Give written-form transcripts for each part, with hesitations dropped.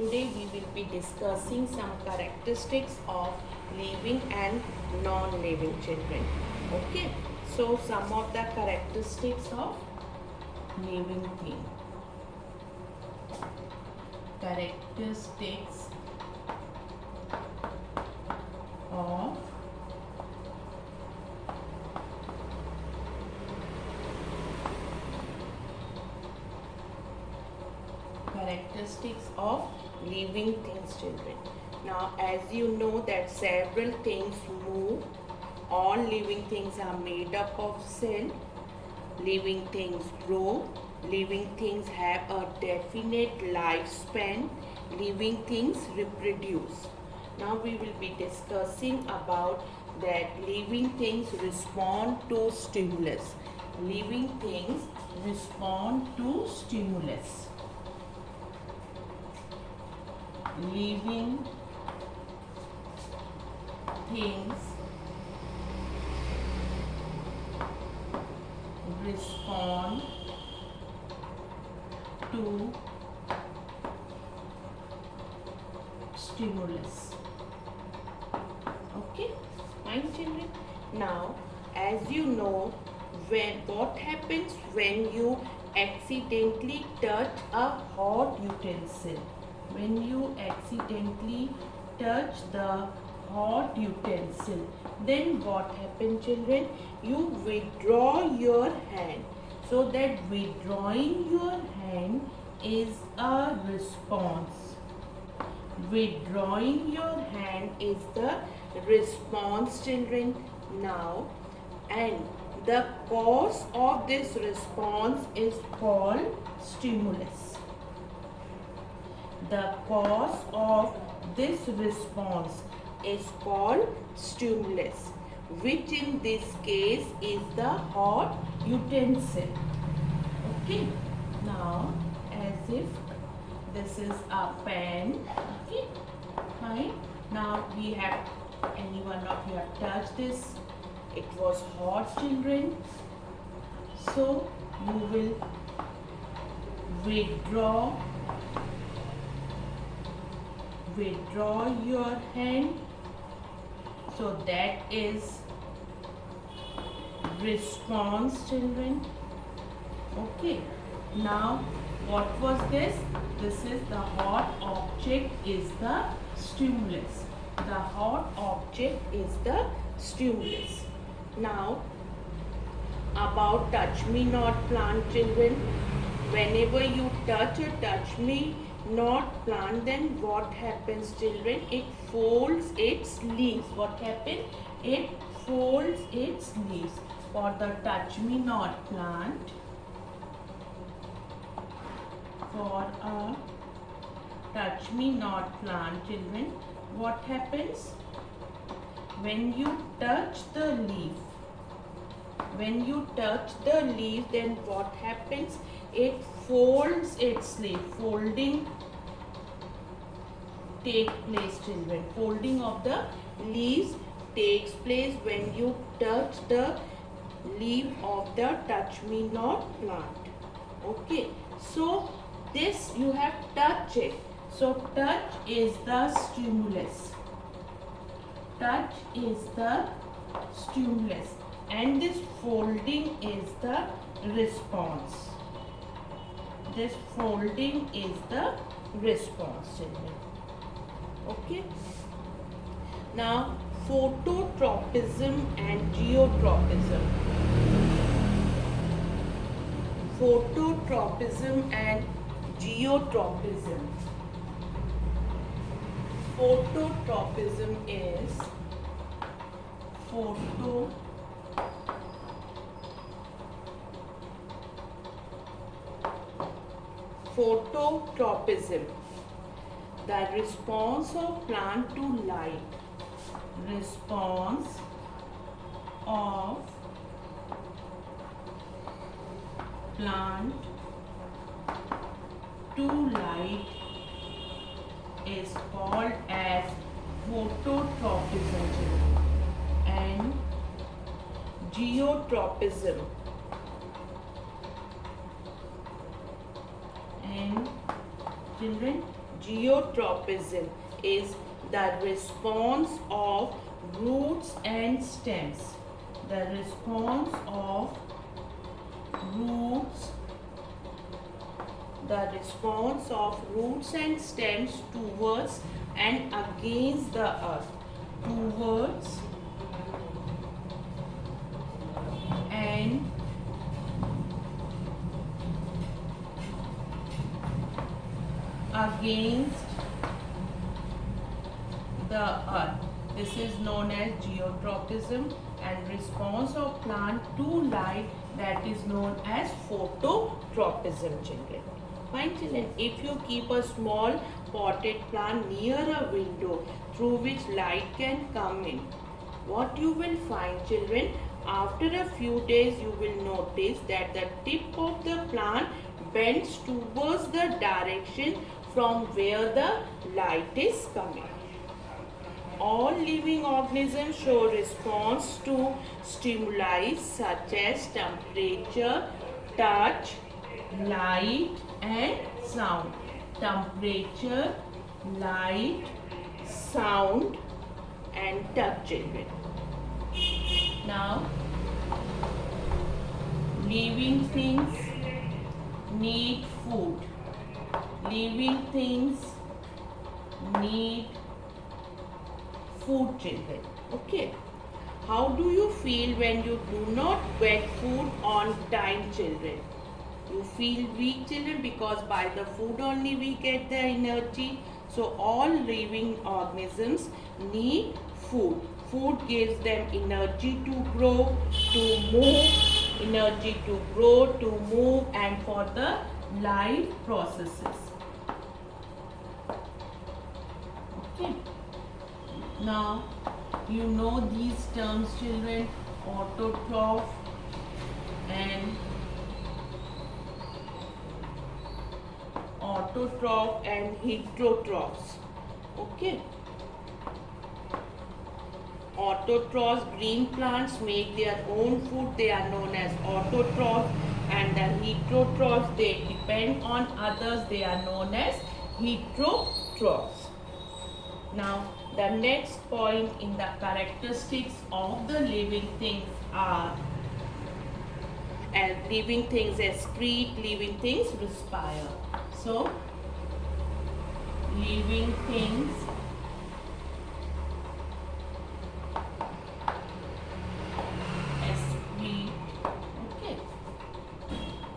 Today we will be discussing some characteristics of living and non-living children. Okay, so some of the characteristics of living thing. Characteristics of living things children. Now as you know that several things move, all living things are made up of cell, living things grow, living things have a definite lifespan, living things reproduce. Now we will be discussing about that living things respond to stimulus. Living things respond to stimulus. Living things respond to stimulus. Okay, fine children. Now as you know, what happens when you accidentally touch a hot utensil? When you accidentally touch the hot utensil, then what happens children? You withdraw your hand. So that withdrawing your hand is a response. Withdrawing your hand is the response children. Now, and the cause of this response is called stimulus. The cause of this response is called stimulus, which in this case is the hot utensil. Okay, now as if this is a pan. Okay, fine. Now we have, anyone of you have touched this, it was hot children, so you will withdraw your hand, so that is response children. Okay, now what was this? This is the hot object is the stimulus. The hot object is the stimulus. Now about touch me not plant children. Whenever you touch a touch me not plant, then what happens children? It folds its leaves. What happens? It folds its leaves. For the touch me not plant, for a touch me not plant children, what happens? When you touch the leaf, then what happens? It folds its leaf. Folding take place children. Folding of the leaves takes place when you touch the leaf of the touch me not plant. Okay, so this you have touch it. So touch is the stimulus. Touch is the stimulus, and this folding is the response. This folding is the response children. Okay. Now phototropism and geotropism. Phototropism and geotropism. Phototropism is phototropism, the response of plant to light. Response of plant to light is called as phototropism, and geotropism and children, Geotropism is the response of roots and stems. The response of roots and stems towards and against the earth. Towards and against the earth. This is known as geotropism, and response of plant to light, that is known as phototropism, children. Fine, children. If you keep a small potted plant near a window through which light can come in, what you will find, children, after a few days you will notice that the tip of the plant bends towards the direction from where the light is coming. All living organisms show response to stimuli such as temperature, touch, light and sound. Temperature, light, sound and touch, children. Now, living things need food. Living things need food, children. Okay. How do you feel when you do not get food on time, children? You feel weak, children, because by the food only we get the energy. So all living organisms need food. Food gives them energy to grow, to move, and for the life processes. Okay. Now, you know these terms, children, autotroph and heterotrophs. Okay. Autotrophs, green plants make their own food. They are known as autotrophs. And the heterotrophs, they depend on others. They are known as heterotrophs. Now, the next point in the characteristics of the living things are, and living things excrete, living things respire. So, living things excrete. Okay.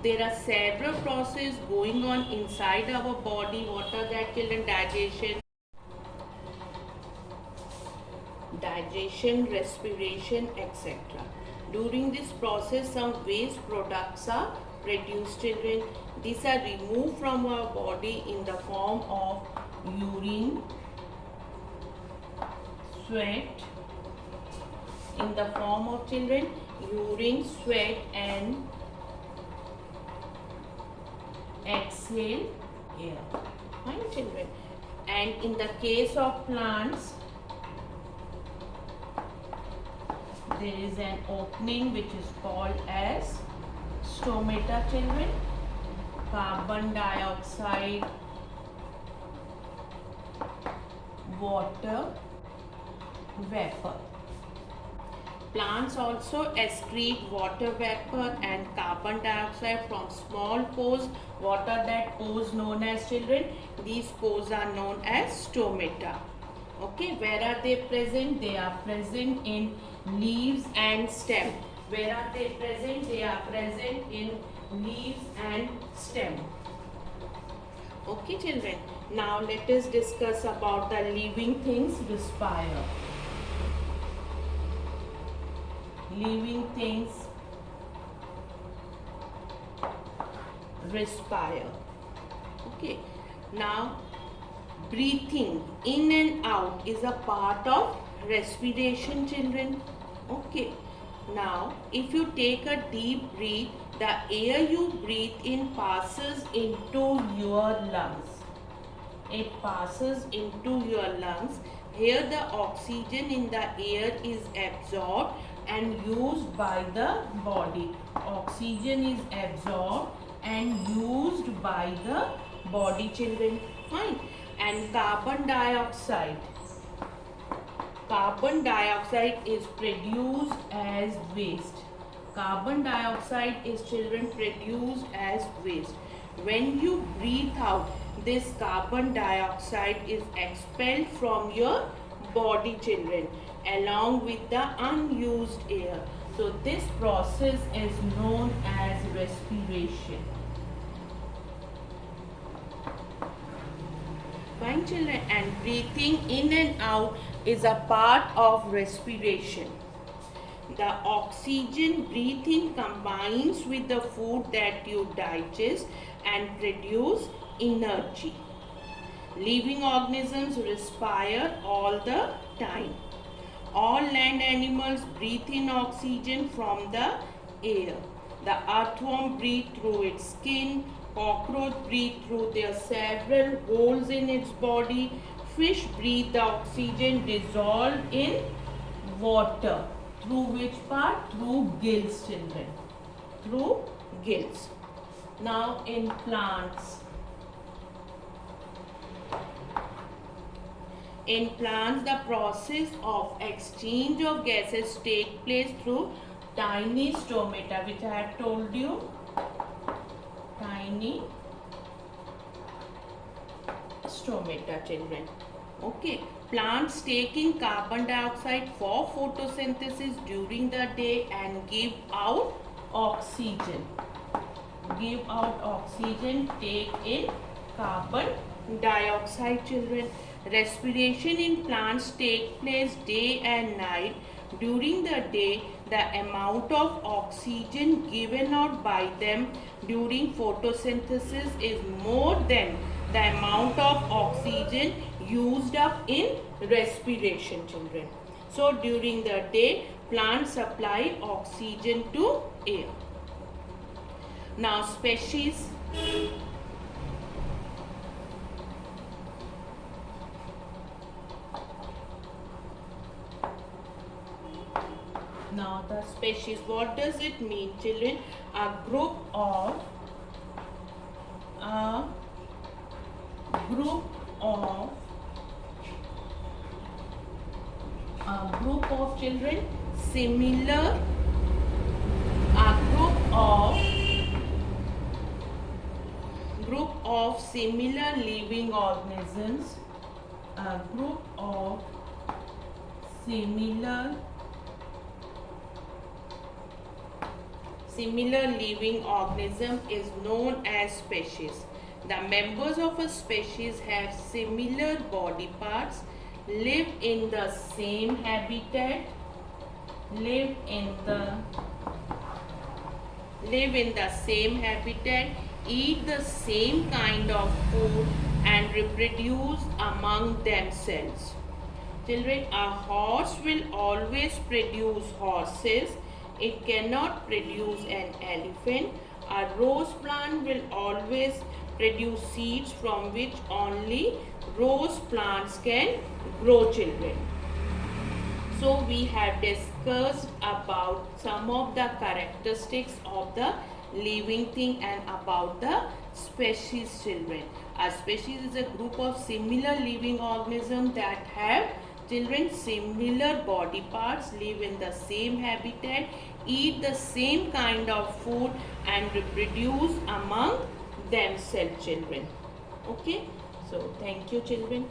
There are several processes going on inside our body. What are that, children? Digestion, respiration, etc. During this process, some waste products are produced, children. These are removed from our body in the form of urine, sweat, in the form of, children, urine, sweat and exhale air. Fine, children. And in the case of plants, there is an opening which is called as stomata, children. Carbon dioxide, water, vapor. Plants also excrete water vapor and carbon dioxide from small pores. What are that pores known as, children? These pores are known as stomata. Okay, where are they present? They are present in leaves and stem. Where are they present? They are present in leaves and stem. Okay, children. Now let us discuss about the living things respire. Living things respire. Okay. Now, breathing in and out is a part of respiration, children. Okay. Now, if you take a deep breath, the air you breathe in passes into your lungs. It passes into your lungs. Here the oxygen in the air is absorbed and used by the body. Oxygen is absorbed and used by the body, children. Fine. and carbon dioxide. Carbon dioxide is produced as waste. Carbon dioxide is, children, produced as waste. When you breathe out, this carbon dioxide is expelled from your body, children, along with the unused air. So this process is known as respiration. Fine, children, and breathing in and out is a part of respiration. The oxygen breathing combines with the food that you digest and produce energy. Living organisms respire all the time. All land animals breathe in oxygen from the air. The earthworm breathes through its skin. Cockroach breathes through their several holes in its body. Fish breathe the oxygen dissolved in water. Through which part? Through gills, children. Through gills. Now in plants. In plants, the process of exchange of gases take place through tiny stomata, which I have told you. Tiny stomata, children. Okay. Plants take in carbon dioxide for photosynthesis during the day and give out oxygen. Give out oxygen, take in carbon dioxide, children. Respiration in plants take place day and night. During the day, the amount of oxygen given out by them during photosynthesis is more than the amount of oxygen used up in respiration, children. So during the day, plants supply oxygen to air. Now species. Now the species, what does it mean, children? A group of children similar, group of similar living organisms, a group of similar living organism is known as species. The members of a species have similar body parts, live in the same habitat, eat the same kind of food and reproduce among themselves. Children, a horse will always produce horses. It cannot produce an elephant. A rose plant will always produce seeds from which only rose plants can grow, children. So we have discussed about some of the characteristics of the living thing and about the species, children. A species is a group of similar living organisms that have, children, similar body parts, live in the same habitat, eat the same kind of food and reproduce among themselves, children. Okay, so thank you, children.